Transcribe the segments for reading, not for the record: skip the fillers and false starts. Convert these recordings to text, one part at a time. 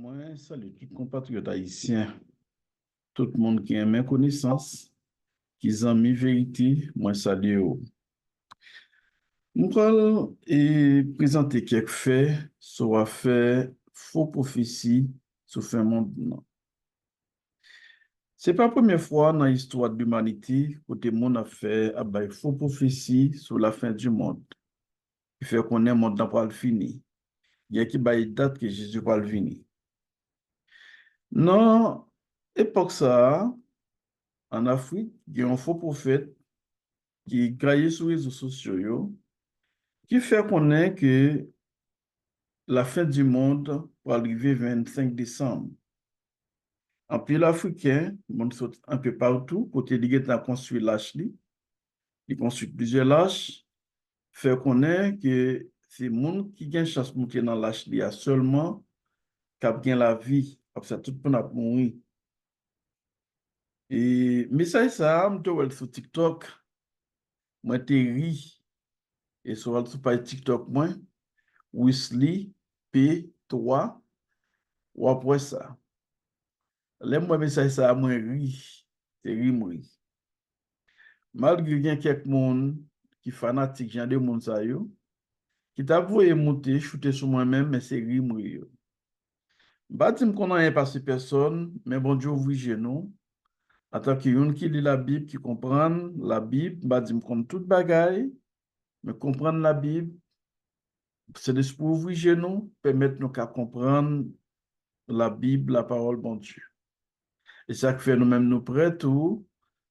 Moi, salut tout compatriote haïtien, tout le monde qui aime mes connaissances, qui aime mes vérités, moi salue. Nous allons présenter quelques faits sur fait faux prophéties sur fin monde. Non. C'est pas la première fois dans l'histoire de l'humanité que le monde a fait faux prophéties sur la fin du monde. Il fait qu'on est monde n'a pas le fini. Il y a qui bail date que Jésus va le venir. Non, époque ça, en Afrique, il y a un faux prophète qui graillé sur les réseaux sociaux, qui fait connaître que la fin du monde va arriver le 25 décembre. En pile africain, le monde saute un peu partout, côté de a construit l'âge, il construit plusieurs lâches, fait connaître que c'est le monde qui gagne chance de monter dans l'âge, il y a seulement qui gagne la vie, comme ça tout le monde a mourir. Et message ça, je sur TikTok, moi t'ai ri, et sur TikTok, moi, Wesley P3, ou après ça. Les moi message ça moi ri, c'est ri moi. Malgré qu'il y a quelques monde qui fanatique genre de monde ça yo, qui t'a voulu monter, shooter sur moi-même mais c'est ri moi yo. Bah tu me connais pas ces personnes, mais bon Dieu ouvre genou. En tant que yon qui lit la Bible, qui comprend la Bible, bah tu me connais toute bagaille, mais comprendre la Bible, c'est de pour ouvrir genou, permettre nous qu'à comprendre la Bible, la parole bon Dieu. Et ça fait nous-mêmes nous prêts tout,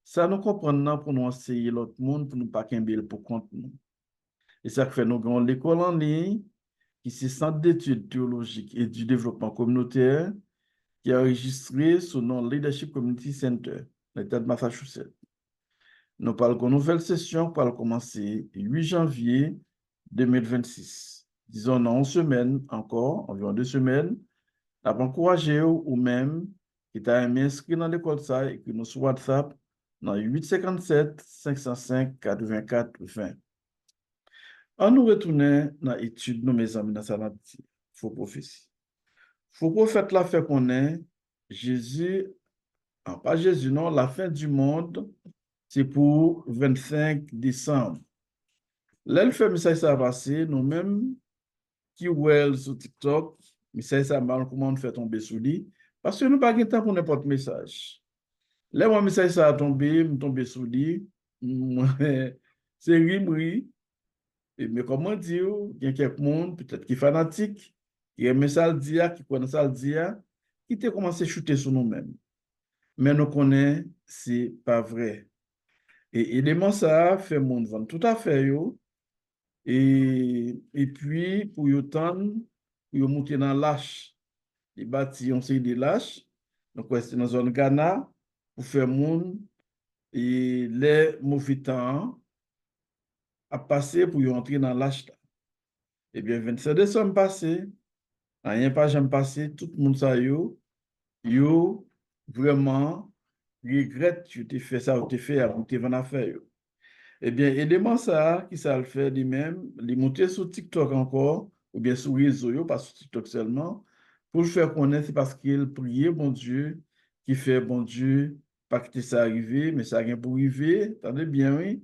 ça nous comprendre pour nous enseigner l'autre monde, pour nous pas qu'un pour compte nous. Et ça fait nous avons l'école en ligne, qui c'est Centre d'études théologiques et du développement communautaire, qui est enregistré sous le nom Leadership Community Center, l'État de Massachusetts. Nous parlons d'une nouvelle session qui va commencer le 8 janvier 2026. Disons dans une semaine encore, environ 2 semaines, nous avons encouragé ou même qui t'a aimé inscrit dans l'école ça et qui nous sur WhatsApp dans 857 505 84 20. On nous retourner dans l'étude, nous, mes amis, dans ça, faux prophétie. Faux prophète l'a fait qu'on est Jésus, pas Jésus, non, la fin du monde, c'est pour 25 décembre. Là, le fait message ça a passé, nous-mêmes, qui well sur TikTok, message ça mal comment on fait tomber sous lui, parce que nous pas de temps pour n'importe message. Là, mon message ça a tombé, me tomber sous lui, c'est rimri, mais comment dire, il y a quelques monde, peut-être qui est fanatique, qui aime ça le dire, qui connaît ça le dire, qui te commencé à shooter sur nous-mêmes. Mais nous connaissons, c'est pas vrai. Et élément ça fait monde vendre tout à fait, yo. Et puis, pour y autant, pour monter dans l'âge, les bâtis, on sait des lâches. Donc, c'est dans la zone Ghana, pour faire monde, et les mauvais temps à passer pour y entrer dans l'âge. Eh bien, 27 décembre passé, rien pas jamais passé, tout le monde ça yo, vraiment, regrette, tu t'es fait ça, ou t'es fait, ou t'es en affaire, yo. Eh bien, élément ça, qui ça le fait lui-même, les monter sur TikTok encore, ou bien sur réseau, pas sur TikTok seulement, pour le faire connaître, c'est parce qu'il priait, bon Dieu, qui fait, bon Dieu, pas que ça arrivé, mais ça vient pour arriver, attendez bien, oui,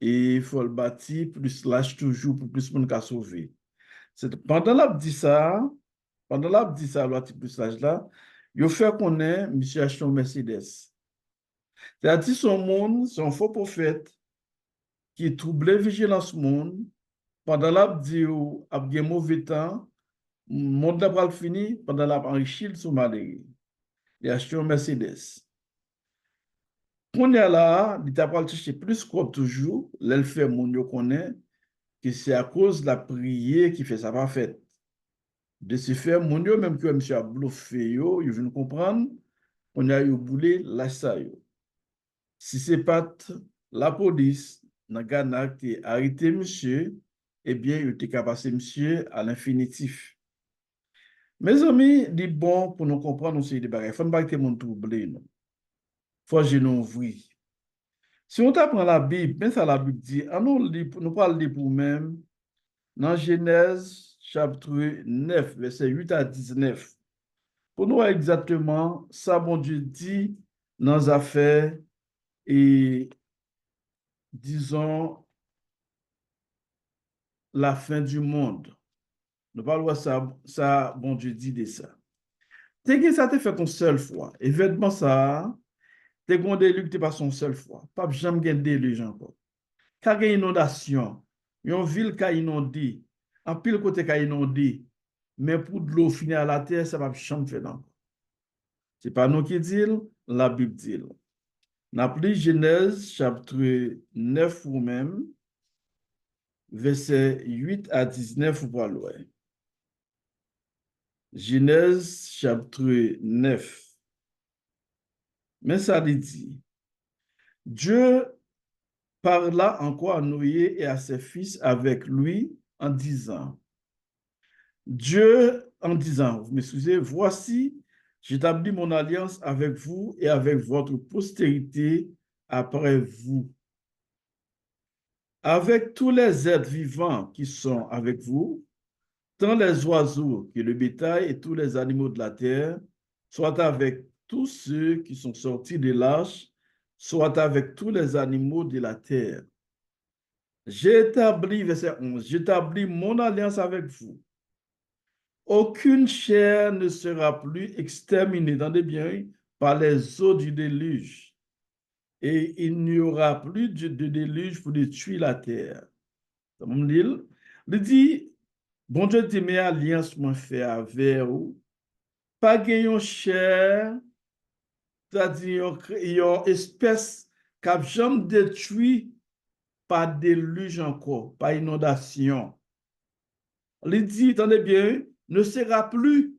et il faut le bâtir, plus lâche toujours, pour plus de monde qu'à sauver. Pendant la dit ça, l'autre plus lâche là, il fait connaître, monsieur acheté un Mercedes. C'est-à-dire, son monde, son faux prophète, qui troublait vigilance monde pendant la dit ou a bien mauvais temps monde n'a pas fini pendant la enrichi sous malheureux il a acheté un Mercedes qu'on est là il t'a pas touché plus quoi toujours l'elle fait monde yo connaît que c'est à cause de la prière qui fait ça pas fait de ce fait monde yo même que monsieur a bluffé yo il veut comprendre on a eu boulé la ça yo si c'est pas la police dans Ghana qui a arrêté monsieur, eh bien, il était capable monsieur à l'infinitif. Mes amis, dit bon pour nous comprendre aussi des bagages. Il faut pas que mon troublé. Il faut que nous ouvrir. Si on apprend la Bible, même ça la Bible dit, nous parlons de pour même dans Genèse chapitre 9, verset 8 à 19. Pour nous exactement, ça, bon Dieu dit dans les affaires et, disons, la fin du monde. Nous parlons ça, bon Dieu dit de ça. T'es que ça te fait une seule fois. Événement ça, t'es qu'on déluge, t'es pas son seule fois. Pas jamais gain déluge encore. Quand il y a inondation, une ville qui a inondé, en pile côté qui a inondé, mais pour de l'eau finir à la terre, ça va jamais faire encore. C'est pas nous qui disons, la Bible dit. N'a pris Genèse chapitre 9 ou même, verset 8 à 19 pour loin. Genèse chapitre 9. Mais ça dit, Dieu parla encore à Noé et à ses fils avec lui en disant, Dieu en disant, vous m'excusez, voici, j'établis mon alliance avec vous et avec votre postérité après vous. Avec tous les êtres vivants qui sont avec vous, tant les oiseaux que le bétail et tous les animaux de la terre, soit avec tous ceux qui sont sortis de l'arche, soit avec tous les animaux de la terre. J'établis, verset 11, j'établis mon alliance avec vous. Aucune chair ne sera plus exterminée, entendez bien, par les eaux du déluge. Et il n'y aura plus de déluge pour détruire la terre. Il dit, bon Dieu te met alliance moi fait avec vous, pas gagnant chair, c'est-à-dire une espèce qui a jamais détruit par déluge encore, par inondation. Il dit, attendez bien, ne sera plus,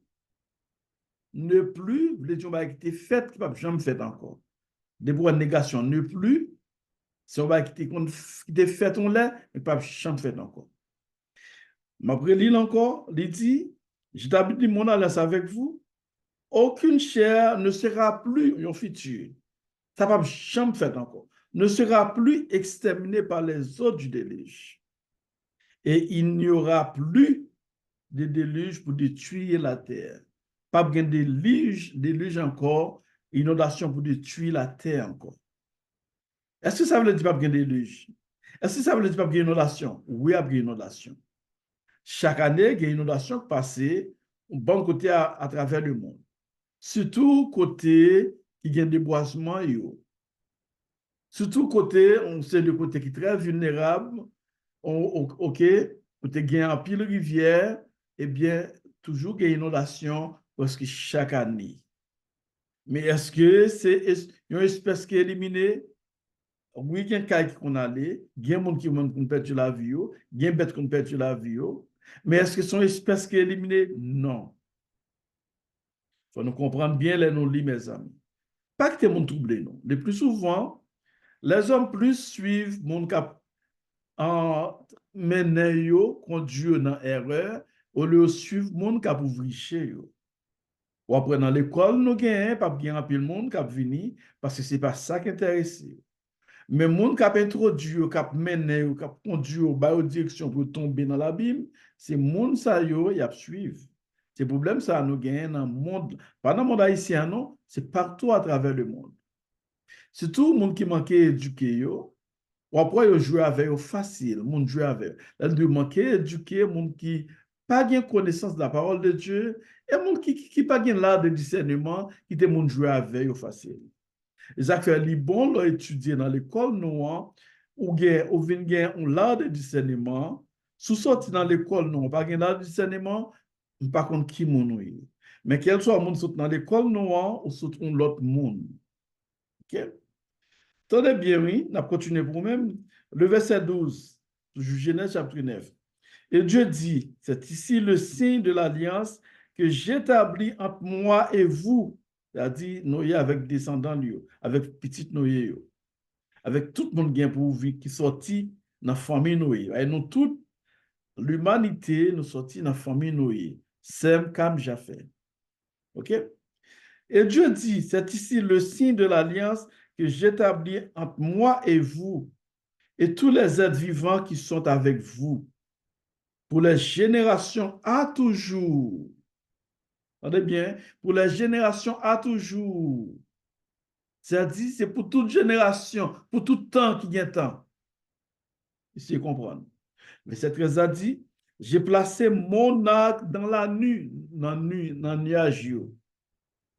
ne plus, les gens qui été fait, qui ne jamais fait encore. Des pour négation, ne plus, si on va qui était fait, on l'a, mais pas jamais fait encore. Après, l'île encore, il dit, j'établis mon alliance avec vous, aucune chair ne sera plus en futur. Ça ne va jamais fait encore. Ne sera plus exterminée par les eaux du déluge. Et il n'y aura plus de déluge pour détruire la terre. Pas de déluge encore, inondation pour détruire la terre encore. Est-ce que ça veut dire pas de déluge? Est-ce que ça veut dire pas de inondation? Oui, il y a inondation. Chaque année, il y a une inondation qui passe au bon côté à travers le monde. Surtout côté qui y a des boisements. Surtout côté, on sait le côté qui est très vulnérable, OK, côté qui a un pile rivière, eh bien, toujours il y a une inondation parce que chaque année. Mais est-ce que c'est une espèce qui est éliminée? Oui, il y a un cas qu'on allait, il y a des gens qui ont perdu la vie, il y a des bêtes qui ont perdu la vie, mais est-ce que c'est une espèce qui est éliminée? Non. Il faut nous comprendre bien les noms, mes amis. Pas que c'est mon troublé, non. Le plus souvent, les hommes plus suivent mon cap en menant conduire dans l'erreur au lieu de suivre mon cap ouvrier. Ou après dans l'école, nous gagnons pas bien un peu le monde qui venu parce que c'est pas ça qui intéresse. Mais monde qui a introduit, qui a mené, qui a conduit au bas direction pour tomber dans l'abîme, c'est monde ça yo y a suivre. C'est problème ça nous gagne dans le monde, pas dans le monde haïtien non, c'est partout à travers le monde. Surtout le monde qui manque éduqué yo, ou après yo jouer avec yo facile, monde jouer avec. Là de manquer éduqué, monde qui pas bien connaissance de la parole de Dieu et monde qui pas bien l'art de discernement, qui te monde jouer avec yo facile. Les affaires li bon là étudier dans l'école noire ou gen ou vinn gen un l'art de discernement, sous sorti dans l'école non, pas gen l'art de discernement, par contre qui moun oui. Mais quel soit moun sorti dans l'école noire ou sorti un l'autre monde. OK? Tenez bien oui, n'a continué pour même le verset 12, Genèse chapitre 9. Et Dieu dit, c'est ici le signe de l'alliance que j'établis entre moi et vous, c'est-à-dire Noé avec descendants, avec petit Noé, avec tout le monde qui est pour vie, qui sortit dans la famille Noé. Et nous, toute l'humanité, nous sortis dans la famille Noé. Sem, Cam, Japheth. OK? Et Dieu dit, c'est ici le signe de l'alliance que j'établis entre moi et vous, et tous les êtres vivants qui sont avec vous pour les générations à toujours. Entendez bien? Pour les générations à toujours. C'est-à-dire, c'est pour toute génération, pour tout temps qui vient temps. Ici, comprendre. Verset 13 a dit, j'ai placé mon arc dans la nuit, dans le nuage.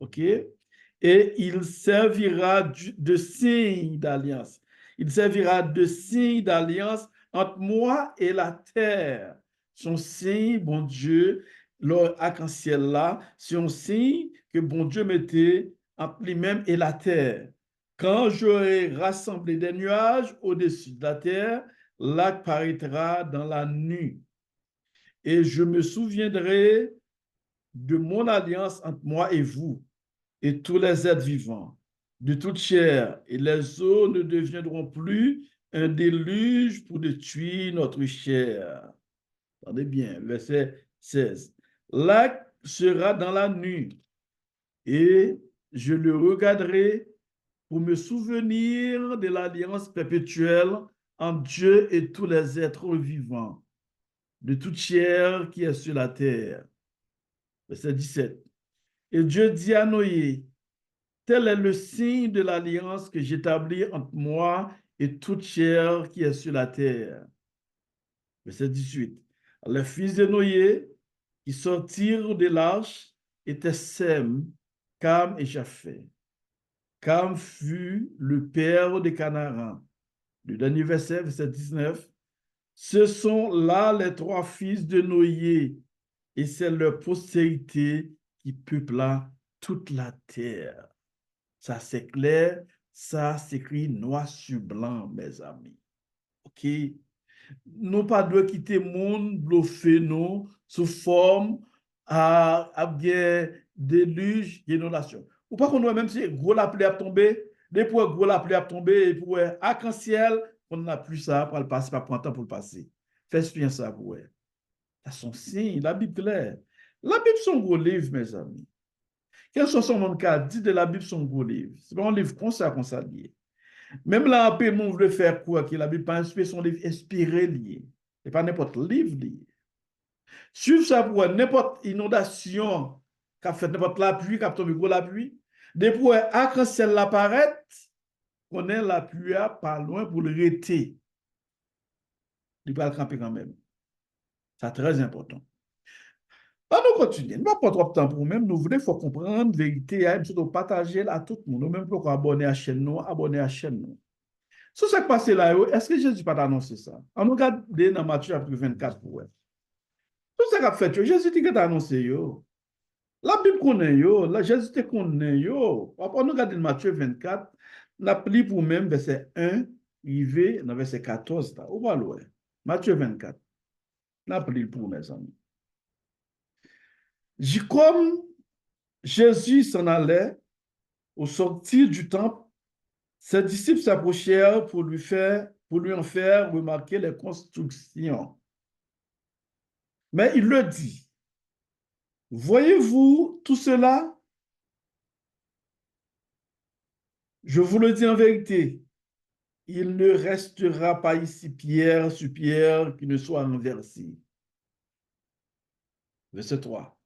OK? Et il servira de signe d'alliance. Il servira de signe d'alliance entre moi et la terre. Son signe, bon Dieu, le arc-en-ciel là, c'est un signe que bon Dieu mettait entre lui-même et la terre. Quand j'aurai rassemblé des nuages au-dessus de la terre, l'arc paraîtra dans la nuit. Et je me souviendrai de mon alliance entre moi et vous et tous les êtres vivants de toute chair, et les eaux ne deviendront plus un déluge pour détruire notre chair. Attendez bien, verset 16. L'acte sera dans la nuit, et je le regarderai pour me souvenir de l'alliance perpétuelle entre Dieu et tous les êtres vivants, de toute chair qui est sur la terre. Verset 17. Et Dieu dit à Noé, tel est le signe de l'alliance que j'établis entre moi et toute chair qui est sur la terre. Verset 18. Les fils de Noé qui sortirent de l'arche étaient Sem, Cam et Japheth. Cam fut le père de Canaan. Le dernier verset, verset 19. Ce sont là les trois fils de Noé, et c'est leur postérité qui peupla toute la terre. Ça, c'est clair. Ça s'écrit noir sur blanc, mes amis. OK? Nous pas de quitter le monde bluffé, nous, sous forme à bien déluge, inondation. Ou pas qu'on doit même si gros la pluie a tombé, depuis gros la pluie a tombé, et pour arc-en-ciel, on n'a plus ça pour le passer, pas prendre temps pour le passer. Faites bien ça pour eux. Ça son signe, la Bible claire. La Bible, c'est un gros livre, mes amis. Quel soit son nom qu'a dit de la Bible, son gros livre. C'est pas un livre comme ça lié. Même là, un peu, on veut faire quoi que la Bible pas inspiré, son livre inspiré lié. C'est pas n'importe livre lié. Suivre ça pour n'importe inondation qu'a fait n'importe la pluie, qu'a tombé gros la pluie. Depuis arc-en-ciel apparaît, qu'on est la pluie pas loin pour le rété. Il va le camper quand même. C'est très important. On nous continue. Nous pas trop de temps pour nous-mêmes. Nous voulons faut comprendre la vérité. Nous devons partager à tout le monde. Nous même pour abonner à la chaîne, nous, abonner à la chaîne. Nous. Sur ce qui passe là, est-ce que Jésus n'a pas annoncé ça? On regarde dans Matthieu chapitre 24 pour eux. Tout ce qu'a fait, Jésus a annoncé. La Bible connaît, Jésus te connaît. On regarde dans Matthieu 24, on a pris pour même verset 1, arrivé dans verset 14. Là. On va loin. Matthieu 24. On a pris pour mes amis. Comme Jésus s'en allait au sortir du temple, ses disciples s'approchèrent pour lui en faire remarquer les constructions. Mais il leur dit, voyez-vous tout cela? Je vous le dis en vérité, il ne restera pas ici pierre sur pierre qui ne soit renversée. Verset 3.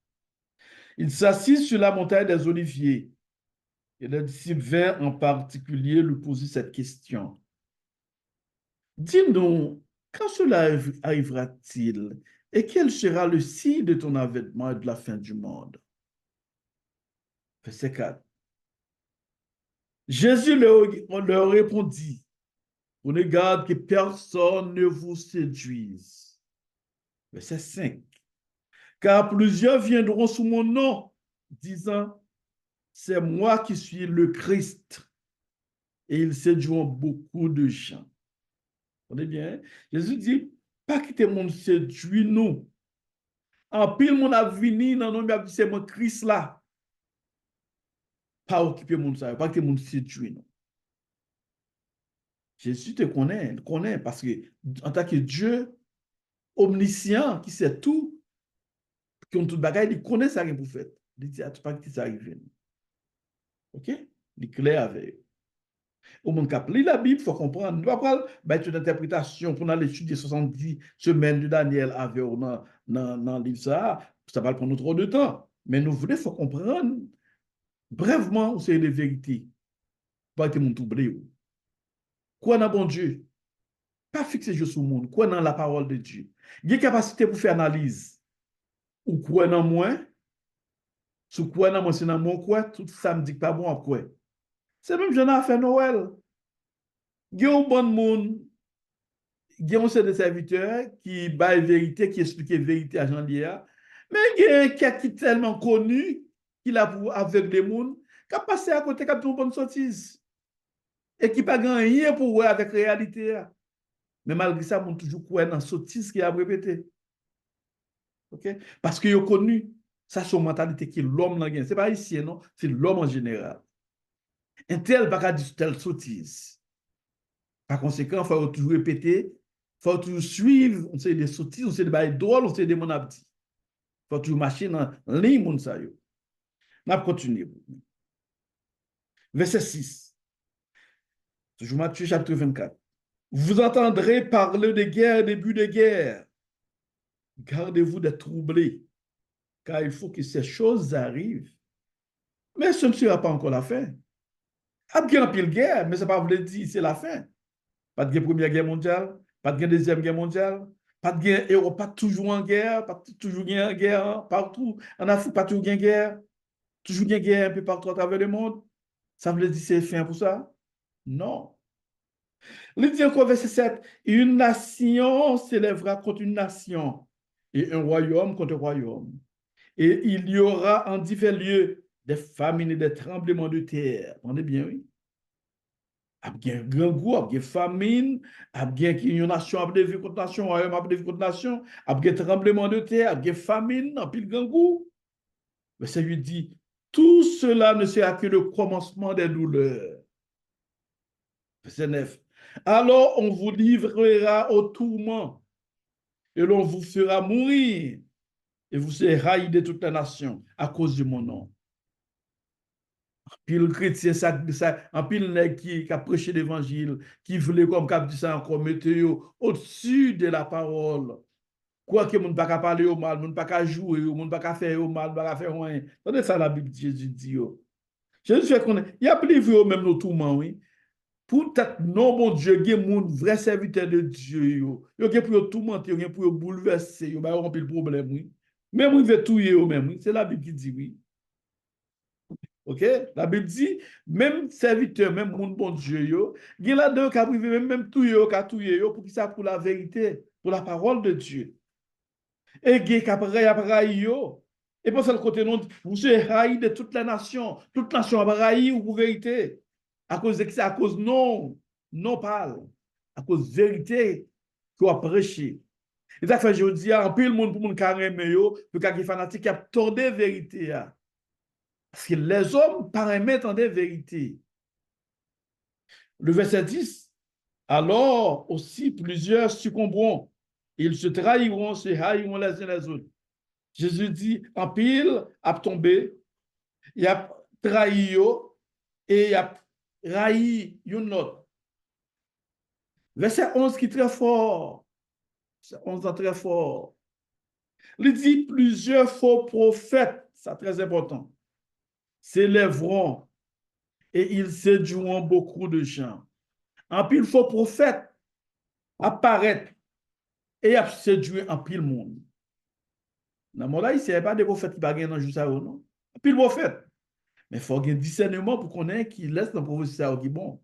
Il s'assit sur la montagne des Oliviers. Et les disciples vinrent en particulier lui poser cette question. Dis-nous, quand cela arrivera-t-il et quel sera le signe de ton avènement et de la fin du monde? Verset 4. Jésus leur répondit, prenez garde que personne ne vous séduise. Verset 5. Car plusieurs viendront sous mon nom, disant, c'est moi qui suis le Christ. Et ils séduiront beaucoup de gens. Vous comprenez bien? Jésus dit, pas quitter le monde séduit nous. En pile, mon avenir, dans nos dit, c'est mon Christ là. Pas occuper mon ça, pas quitter le monde séduit nous. Jésus te connaît parce que en tant que Dieu omniscient, qui sait tout, qui ont tout bagage, il connaît ça que vous faites. Il dit, tu pas que ça arrive. OK? Il est clair avec eux. Au monde qui a lu la Bible, il faut comprendre. Nous ne pouvons pas une interprétation pour l'étude des 70 semaines de Daniel avec dans le livre ça. Ça va prendre trop de temps. Mais nous voulons, faut comprendre, brèvement, c'est les vérités. Pas être mon troublé. Quoi dans bon Dieu? Pas fixer juste sur le monde. Quoi dans la parole de Dieu? Il y a capacité pour faire analyse. Ou quoi dans moi? Sous quoi dans moi, c'est dans mon quoi? Tout ça me dit pas bon à quoi? C'est même j'en ai fait Noël. Il y a un bon monde, il y a un seul de serviteurs qui baille vérité, qui explique vérité à Jean Lia. Mais il y a un qui est tellement connu qu'il a pour aveugler les gens, qui a passé à côté, qui a une bonne sottise. Et qui n'a pas rien pour voir avec la réalité. Mais malgré ça, on toujours croit dans la sottise qu'il a répété. Okay? Parce qu'il a connu sa son mentalité qui est l'homme. Ce n'est pas ici, non? C'est l'homme en général. Un tel va dire telle sottise. Par conséquent, il faut toujours répéter, il faut toujours suivre, on sait des sottises, on sait des bails drôles, on sait des mon abdi. Il faut toujours marcher dans la ligne, mon sa yo. On va continuer. Verset 6. Toujours Matthieu chapitre 24. Vous entendrez parler de guerre, début de guerre. Gardez-vous d'être troublés, car il faut que ces choses arrivent. Mais ce ne sera pas encore la fin. Il y a bien pile guerre, mais ça ne veut pas dire que c'est la fin. Pas de première guerre mondiale, pas de deuxième guerre mondiale, pas de guerre, Europe, pas toujours en guerre, pas toujours en guerre hein, partout. En Afrique, pas toujours en guerre, toujours en guerre un peu partout à travers le monde. Ça veut dire que c'est fin pour ça? Non. Il dit encore verset 7, une nation s'élèvera contre une nation et un royaume contre un royaume. Et il y aura en divers lieux des famines et des tremblements de terre. On est bien, oui? Il y a un grand groupe, il y a famine, il y a une nation, il y a une nation, il y a une nation, il y a un tremblement de terre, il y a famine, puis le grand groupe. Mais ça lui dit, tout cela ne sera que le commencement des douleurs. Verset 9. Alors on vous livrera au tourment et l'on vous fera mourir et vous serez haïs de toute la nation à cause de mon nom. Puis le chrétien, en pile qui a prêché l'évangile, qui voulait comme cap dit ça encore, mettez au-dessus de la parole. Quoi que moun pas qu'à parler au mal, moun pas qu'à jouer, moun pas qu'à faire au mal, pas qu'à faire rien. Attendez ça la Bible Jésus dit yo. Jésus fait qu'on il y a plus même nos tourments, oui. Peut-être non bon Dieu, il y a moun vrai serviteur de Dieu yo. Yo gen pour yo tourmenter, yo gen pour yo bouleverser, yo ba remplir le problème, oui. Même il veut tout yo même, oui. C'est la Bible qui dit oui. OK? La Bible dit, même serviteur, même mon bon Dieu, il y a là-dedans qui a privé, même tout yo, qui tout yo, pour qui ça, pour la vérité, pour la parole de Dieu. Et il y a qui yo. Et pour ce côté, non, vous serez haïs de toute la nation a haï ou pour vérité. À cause de qui ça? À cause non parle. À cause de vérité qu'on a prêché. Et ça fait, je dis, en plus, le monde pour mon carême, pour qu'il y ait fanatique qui a tordé la vérité. Parce que les hommes paramètrent en des vérités. Le verset 10, alors aussi plusieurs succomberont. Ils se trahiront, se haïront les uns les autres. Jésus dit, en pile, a tombé, il a trahi et il a raï une autre. Verset 11 qui est très fort. Verset 11 est très fort. Il dit, plusieurs faux prophètes, c'est très important, s'élèveront et ils séduiront beaucoup de gens. En pile faux prophète apparaître et a séduit en pile monde. Dans mon là, il n'y a pas de prophète qui baguette dans juste ça, non? Pile prophète. Mais il faut qu'il y ait un discernement pour qu'on ait qui laisse dans le prophète qui bon.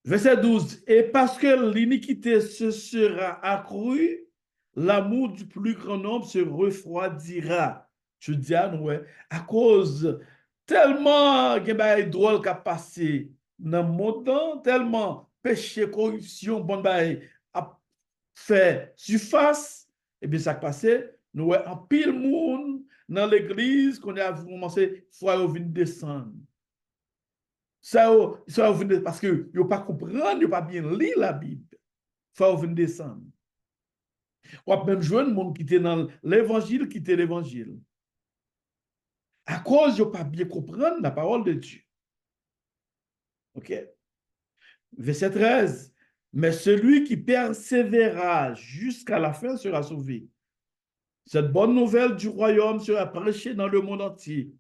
Verset 12. Et parce que l'iniquité se sera accrue, l'amour du plus grand nombre se refroidira. Je dis à nous, à cause tellement il y a drôle qui a passé dans le monde, tellement péché, corruption, bon, a fait surface, et bien ça qui passé, nous avons en pile monde dans l'église qu'on a commencé, faut venir descendre. Ça venir parce que vous pas comprendre, vous pas bien lire la Bible. Faut venir descendre. Ou même jeune monde qui était dans l'évangile, qui était l'évangile. À cause de pas bien comprendre la parole de Dieu. OK? Verset 13. Mais celui qui persévérera jusqu'à la fin sera sauvé. Cette bonne nouvelle du royaume sera prêchée dans le monde entier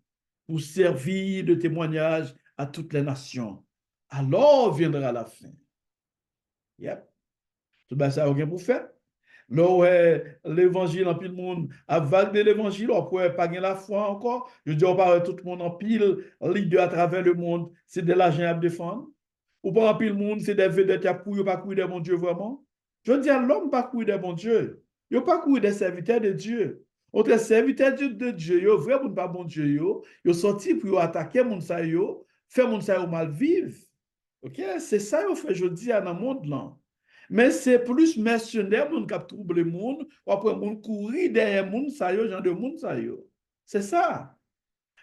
pour servir de témoignage à toutes les nations. Alors viendra la fin. Yep. Tout ben, ça, rien pour faire. Là, ouais, l'évangile en pile monde, à vague de l'évangile, on pourrait pas gagner la foi encore. Je dis, on parle tout le monde en pile, leader à travers le monde, c'est de l'argent à défendre. Ou pas en pile monde, c'est des vedettes à courir, pas courir des bons Dieu vraiment. Je dis à l'homme, pas courir des bons Dieu. Il pas courir des serviteurs de Dieu. Autre serviteurs de Dieu, yo, vrai pour pas bon Dieu, yo sorti pour attaquer mon sa yo, faire mon sa yo mal vivre. OK? C'est ça yo fait, je dis, à dans le monde là. Mais c'est plus mercenaire qui trouble le monde, ou après monde courir derrière le monde, ça y est, genre de monde, ça y est. C'est ça.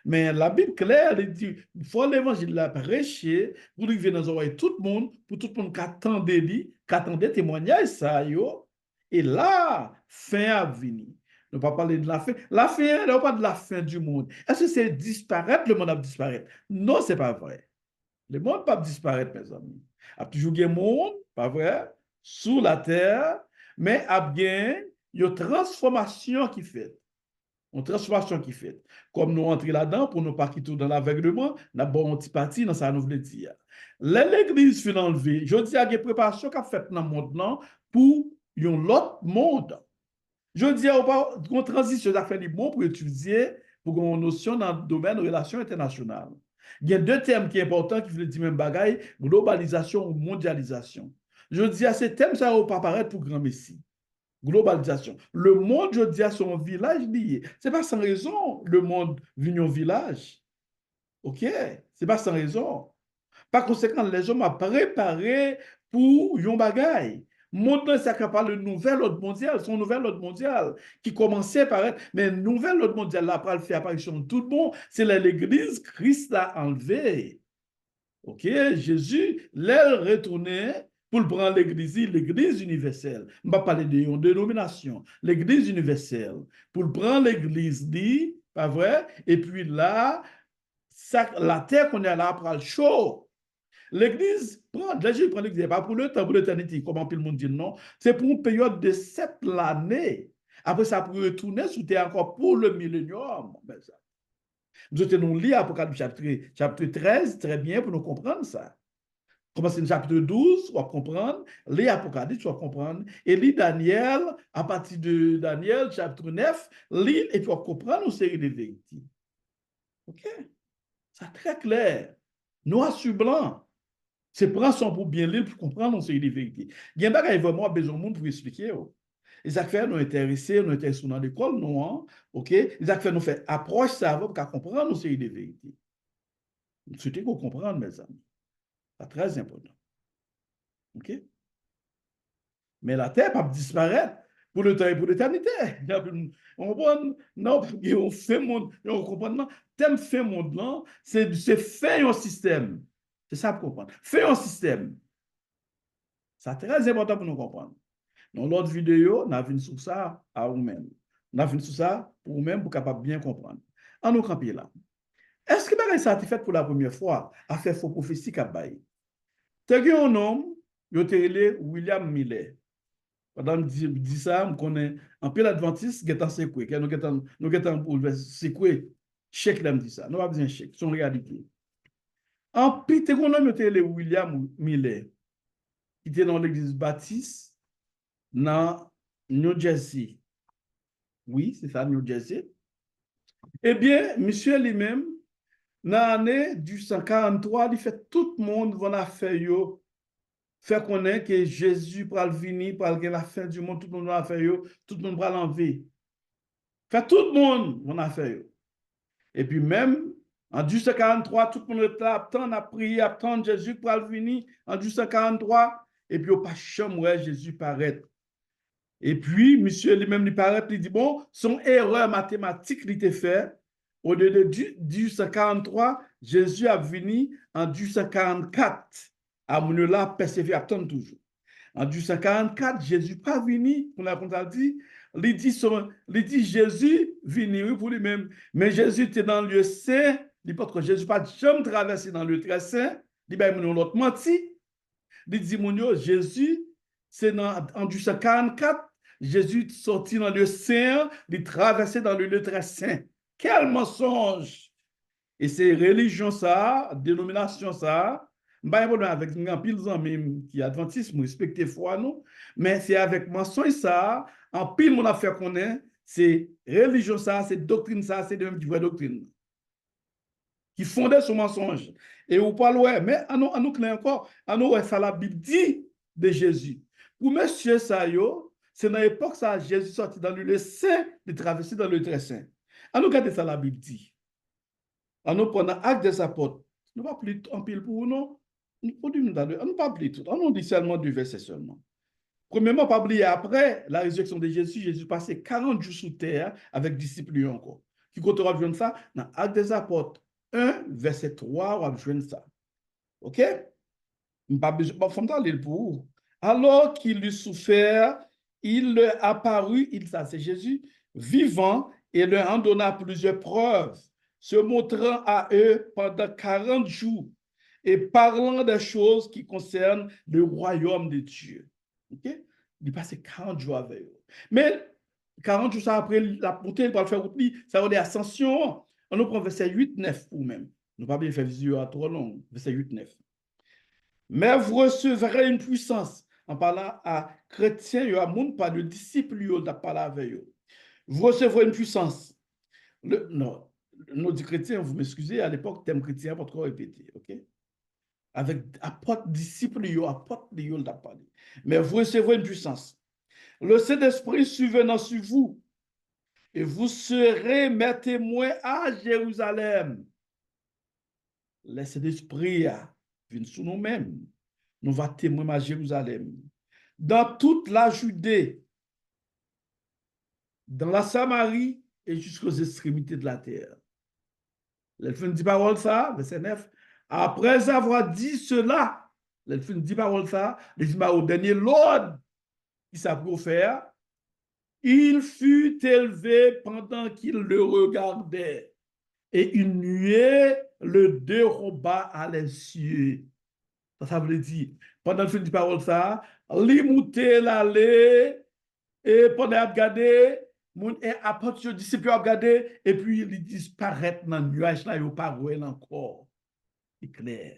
Mais la Bible claire, elle dit, il faut l'évangile la prêcher, pour qu'il vienne dans oreilles tout le monde, pour tout le monde qui attendait lui, qui attendait témoignage, ça y est. Et là, fin a venir. On ne va pas parler de la fin. La fin, elle n'est pas de la fin du monde. Est-ce que c'est disparaître, le monde a disparaître? Non, ce n'est pas vrai. Le monde ne va pas disparaître, mes amis. Il y a toujours un monde, pas vrai, sous la terre, mais il y a bien une transformation qui fait. Une transformation qui fait. Comme nous entrons là-dedans, pour ne pas quitter dans l'aveuglement, nous avons un petit parti dans ça, nous voulons dire. L'église fait enlever. Je dis, il y a des préparations qui fait dans le monde pour un autre monde. Je dis, on transition à faire bon pour étudier, pour une notion dans le domaine de relations internationales. Il y a deux termes qui sont importants qui veulent dire même bagaille, globalisation ou mondialisation. Je dis à ces thèmes, ça ne va pas apparaître pour grand messie. Globalisation. Le monde, je dis à son village lié. Ce n'est pas sans raison le monde vient au village. OK? Ce n'est pas sans raison. Par conséquent, les hommes ont préparé pour yon bagaille. Maintenant, ça parle de nouvel ordre mondial, son nouvel ordre mondial qui commençait par être, mais nouvel ordre mondial, là, après le fait apparition de tout le monde, c'est l'église, Christ l'a enlevé. OK? Jésus l'a retourné pour le prendre l'église universelle. Je ne vais pas parler de une dénomination, l'église universelle. Pour le prendre l'église, dit, pas vrai? Et puis là, ça, la terre qu'on est là, après le chaud. L'Église prend, Jésus prend l'Église, pas pour le temps, pour l'éternité, comme tout le monde dit non, c'est pour une période de 7 années. Après, ça pour retourner sous terre encore pour le millénium. Nous allons lire Apocalypse chapitre 13, très bien, pour nous comprendre ça. Commencer le chapitre 12, on va comprendre, lire Apocalypse, on va comprendre, et lire Daniel, à partir de Daniel, chapitre 9, lire, et puis on va comprendre une série de vérités. OK? C'est très clair. Noir sur blanc. C'est prendre son pour bien lire, pour comprendre, on série de vérités. Il y a un vraiment besoin de monde pour expliquer. Les affaires nous intéressés, nous intéressons dans l'école, non, OK? Les affaires nous fait approche ça pour comprendre une série de vérités. C'était qu'on comprendre, mes amis. C'est très important. OK? Mais la terre ne peut pas disparaître pour le temps et pour l'éternité. On comprend? Non, on fait monde, on comprend? Non, thème fait monde, non, c'est faire un système. C'est ça pour comprendre. Faire un système. C'est très important pour nous comprendre. Dans l'autre vidéo, on a vu sur ça à vous-même. On a vu sur ça pour vous-même pour capable bien comprendre. En nous camper là. Est-ce que ça a été fait pour la première fois à faire faux prophétie qu'a bail? C'est un homme, il a William Miller. Pendant que je dis ça, je connais un peu l'adventiste qui est en secoué. Nous sommes pour secoué. Chèque là, me dit ça. Nous pas besoin de chèque. C'est une réalité. En plus, il y a William Miller qui était dans l'église baptiste dans New Jersey. Oui, c'est ça, New Jersey. Eh bien, monsieur lui-même, dans l'année du 143, il fait tout le monde va faire faire connaître que Jésus va venir, pour la fin du monde, tout le monde va faire tout le monde va l'enlever. Fait tout le monde va faire Et puis même, en 1843, tout le monde attend, a prié, attend Jésus pour venir en 1843, et puis au pas chambre Jésus paraît. Et puis, monsieur lui-même, il paraît, il dit, bon, son erreur mathématique, il était fait. Au lieu de 1843, Jésus a venu en 1844. À mon là, persévérer, attendre toujours. En 1844, Jésus pas venu, on a dit, il dit Jésus venu pour lui-même. Mais Jésus était dans le lieu saint, il dit que Jésus pas jamais traversé dans le très saint, il dit, ben, l'autre menti. Il dit, Jésus, c'est en 1844, Jésus sortit dans le saint, il traversait dans le lieu très saint. Quel mensonge! Et c'est religion ça, dénomination ça, pas problème avec un pile même qui est adventiste, respecter foi nous, mais c'est avec mensonge ça, en pile mon affaire qu'on est, c'est religion ça, c'est doctrine ça, c'est de même qui vraie doctrine qui fondait sur mensonge. Et ou pas ouais, mais à nous clair encore, à nous ouais, ça la Bible dit de Jésus. Pour monsieur ça yo, c'est dans l'époque ça Jésus sorti dans le saint, de traverser dans le très saint. À nous regarder ça la Bible dit. À nous prendre acte des apôtres. Nous pas plus en pile pour nous. Nous pas plus tout. On nous dit seulement du verset seulement. Premièrement, pas oublier, après la résurrection de Jésus, Jésus passait 40 jours sous terre avec disciples encore. Qui compte rejoindre ça dans acte des apôtres 1, verset 3, on va rejoindre ça. OK? Pas besoin, faut me pour. Alors qu'il eut souffert, il leur apparut, ça c'est Jésus, vivant, et leur en donna plusieurs preuves, se montrant à eux pendant 40 jours et parlant des choses qui concernent le royaume de Dieu. OK? Il passait 40 jours avec eux. Mais 40 jours après la montée, pour le faire ça va dire ascension. On nous prend verset 8, 9 pour même. Nous pas bien faire visio à trop long. Verset 8, 9. Mais vous recevrez une puissance. En parlant à chrétiens, il y a monde pas de disciples, il y a parlé avec eux. Vous recevrez une puissance. Non, nous dit chrétiens, vous m'excusez, à l'époque, thème chrétien, pas trop répéter, ok? Avec apôtres, disciples, il y a apôtres, il y a parlé. Mais vous recevrez une puissance. Le Saint-Esprit survenant sur vous, et vous serez mes témoins à Jérusalem. Le Saint-Esprit vient sur nous-mêmes. Nous va témoigner à Jérusalem. Dans toute la Judée, dans la Samarie et jusqu'aux extrémités de la terre. Le fin dit parole ça, verset 9. Après avoir dit cela, le fin dit parole ça, le dit au dernier l'ordre qui s'apprête faire. Il fut élevé pendant qu'il le regardait, et une nuée le déroba à les cieux. Ça veut dire, pendant le film de parole, ça, l'imouté l'allée, et pendant qu'il regardé, mon apôtre disciple a regardé, et puis il disparaît dans le nuage, là, il n'y a pas encore. C'est clair.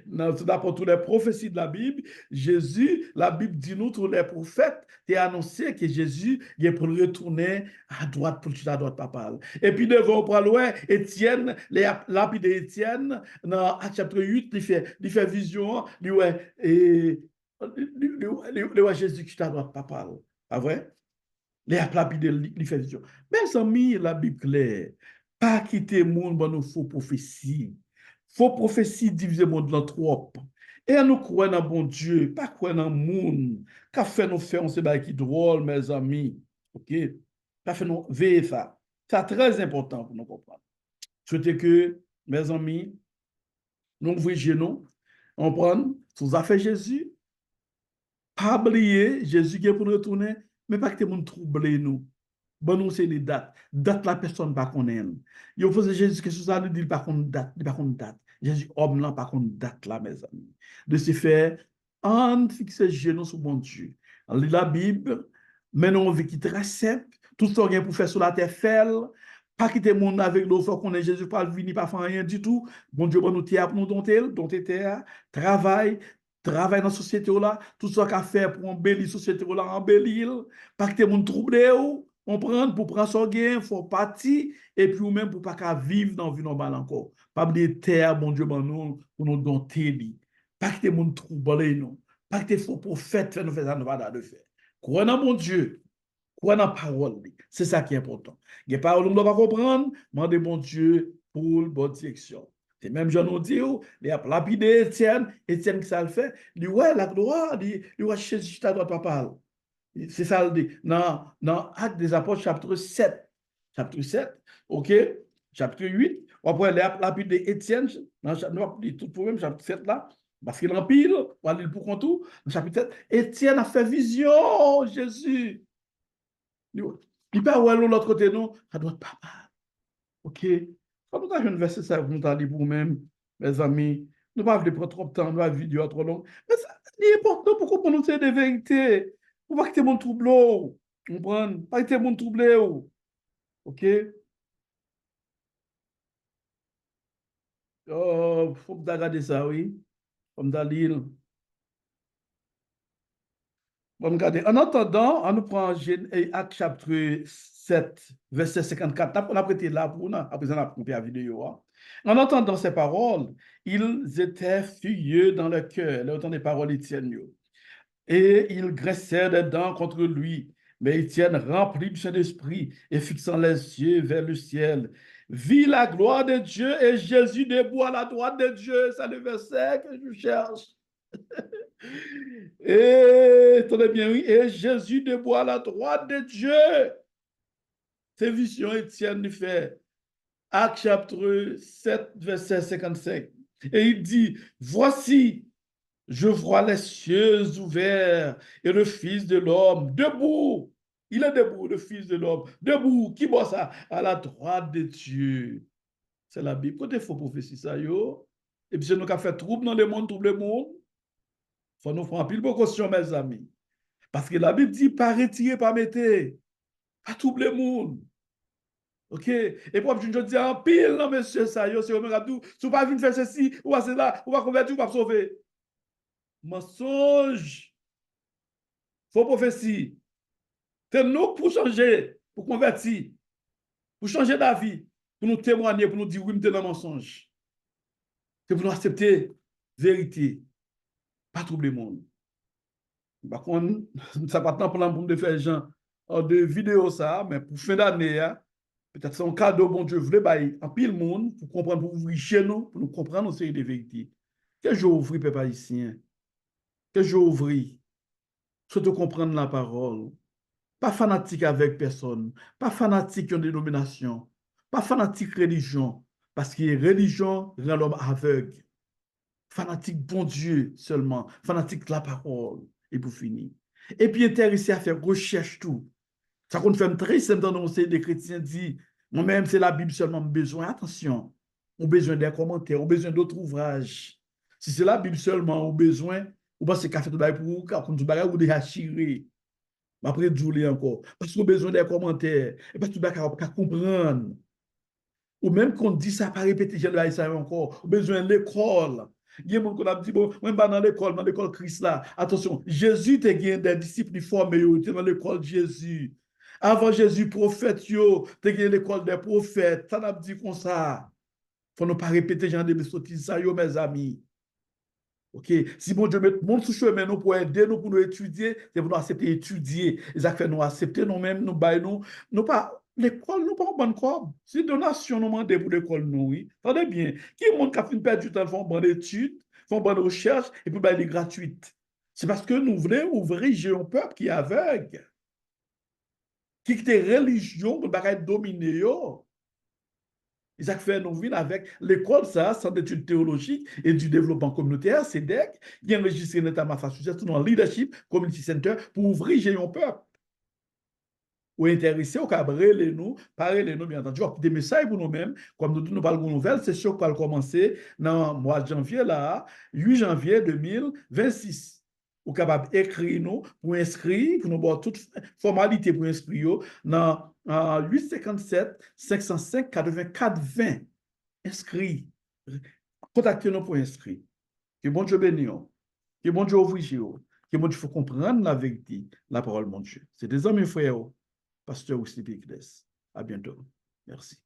D'après toutes les prophéties de la Bible, Jésus, la Bible dit nous, tous les prophètes, et annoncé que Jésus est pour retourner à droite, pour à droite, papa. Et puis devant, pour loin, Étienne, l'habit d'Étienne, dans Acte chapitre 8, il fait vision, il voit Jésus qui est à droite, papa. Pas vrai? Il fait vision. Mes amis, la Bible claire, pas quitter le monde dans nos faux prophéties. Faux prophétie divise le monde en trois. Et nous croyons dans bon Dieu, pas croyons dans le monde. Qu'a fait nous faire, on sait pas qui drôle, mes amis. OK? Qu'a fait nous veiller ça. C'est très important pour nous comprendre. Je souhaite que, mes amis, nous voyons nous, on prend sous affaire Jésus, pas oublier Jésus qui est pour nous retourner, mais pas que tout le monde trouble nous. Bon, nous, c'est les dates. Date, la personne pas connaît. Il faut que Jésus, que ça, nous dit, par contre, date, par contre, date. Jésus, homme, là, par contre, date, là, mes amis. De ce fait, on fixe genoux sur mon Dieu. On lit la Bible, mais on vit qui très simple. Tout ce qu'on a pour faire sur la terre, fait. Pas quitter le monde avec l'eau, faut qu'on ait Jésus, pas venir, pas faire rien du tout. Bon Dieu, bon, nous théâtre, nous dompter terre, travail dans la société là, tout ce qu'on a fait pour embellir la société là, embellir, pas quitter le monde troublé, on prend pour prendre son gain, il faut partir, et puis ou même pour pas qu'à vivre dans la vie normale encore. Pas de terre, bon Dieu, bon nous, pour nous dompter. Pas que les gens troublés, non. Pas que les faux prophètes nous faire ça, nous pas de faire. Croyez dans mon Dieu, croyez dans la parole. C'est ça qui est important. Les paroles, on ne doit pas comprendre, demandez mon Dieu pour la bonne direction. C'est même Jean nous dit, il a lapidé Étienne, Étienne qui ça le fait, il dit, ouais, la gloire, il va Jésus à droite, papa. C'est ça le dit. Dans Actes des Apôtres, chapitre 7. Chapitre 7, OK? Chapitre 8. Après, lapidé Étienne, dans tout pour même, chapitre 7 là, parce qu'il empile, on va lire pour contour, dans chapitre 7, Étienne a fait vision, Jésus. Il ne peut pas l'autre côté, non, à droite, papa. OK? Quand nous avons un verset, ça, nous allons pour nous-mêmes, mes amis. Nous ne pouvons pas prendre trop de temps, nous avons vidéo trop long. Mais c'est important pour comprendre ces des vérités. Ou pas que t'es mon trouble, vous comprenez? Pas que t'es mon trouble, ok? Faut me regarder ça, oui. Faut me lire. Faut me regarder. En attendant, on nous prend Acte chapitre 7, verset 54. On a prêté là pour nous. Après, on a pris la vidéo. Hein. En entendant ces paroles, ils étaient furieux dans leur cœur. Là, autant des paroles Étienne. Et ils graissèrent des dents contre lui. Mais Étienne, rempli du Saint-Esprit et fixant les yeux vers le ciel, vit la gloire de Dieu et Jésus debout à la droite de Dieu. C'est le verset que je cherche. Et, tenez bien, oui, et Jésus debout à la droite de Dieu. C'est vision Étienne fait. Acte chapitre 7, verset 55. Et il dit, voici, je vois les cieux ouverts et le Fils de l'homme debout. Il est debout, le Fils de l'homme. Debout. Qui voit ça? À la droite de Dieu. C'est la Bible. Quand il faut prophétie ça, yo. Et puis, si nous avons fait trouble dans le monde, tout le monde, il faut nous prendre pile précaution, mes amis. Parce que la Bible dit, pas retirer, pas mettre. Pas tout le monde. OK? Et pour je dis en pile, non, monsieur, ça, yo, c'est au même tout. Si vous pas venir faire ceci, ou pas cela, ou pas convertir, ou pas sauver. Mensonge. Faux prophétie. C'est nous pour changer, pour convertir, pour changer d'avis, pour nous témoigner, pour nous dire oui, nous sommes dans le mensonge. C'est pour nous accepter vérité, pas troubler le monde. Par contre, ça pas tant pour nous faire gens de vidéos ça, mais pour fin d'année, peut-être c'est un cadeau, bon Dieu, voulait bailler en pile monde pour comprendre, pour ouvrir chez nous, pour nous comprendre une série de vérités. Que je ouvre, peuple haïtien, que je ouvre, surtout comprendre la parole. Pas fanatique avec personne, pas fanatique en dénomination, pas fanatique religion, parce que religion rend l'homme aveugle. Fanatique bon Dieu seulement, fanatique de la parole, et pour finir. Et puis intéressé à faire recherche tout. Ça qu'on fait très simple dans nos des chrétiens dit, moi-même c'est la Bible seulement, besoin, attention, on a besoin des commentaires, on a besoin d'autres ouvrages. Si c'est la Bible seulement, on a besoin, ou pas c'est café de bail pour vous, quand tu bagarre ou déjà chiré. Après, Julie encore. Parce qu'on a besoin des commentaires. Et parce que tu vas comprendre. Ou même qu'on dit ça par répétition, ça encore. On a besoin de l'école. Il y a des gens qui ont dit, bon, moi, dans l'école Christ là. Attention, Jésus te gagné des disciples formés, dans l'école de Jésus. Avant Jésus, prophète, tu gagné l'école des prophètes. Ça n'a pas dit comme ça. Il ne faut pas répéter, genre de sottises, ça, mes amis. OK? Si bon Dieu met le monde sous chemin nous pour aider nous, pour nous étudier, c'est pour nous accepter étudier. Ils ont fait nous accepter nous-mêmes, nous baillons, nous pas, l'école, nous pas en bonne corps. Si donation nous demande pour l'école, nous, oui. Attendez bien. Qui est le monde qui a fait perdre du temps, font bonne étude, font bonne recherche, et puis bah, elle est gratuite. C'est parce que nous voulons ouvrir un peuple qui est aveugle, qui est religion, pour ne pas être dominé, yo. Isaac fait nous vivre avec l'école, ça, Centre d'études théologiques et du développement communautaire, CEDEC, qui est enregistré dans Massachusetts, tout dans le Leadership Community Center, pour ouvrir Géant Peuple. Ou intéressé au cabaret, les nous, parler nous, bien entendu, des messages pour nous-mêmes, comme nous parlons de nouvelles, c'est sûr qu'on va commencer dans le mois de janvier, là, 8 janvier 2026. Ou capable d'écrire nous pour inscrire, pour nous avoir toute formalité pour inscrire dans 857 505 84 20. Inscrit. Contactez-nous pour inscrire. Que bon Dieu bénisse. Que bon Dieu ouvre les yeux. Que bon Dieu faut comprendre la vérité, la parole de mon Dieu. C'est des hommes et frères, pasteur Wesley Picles. À bientôt. Merci.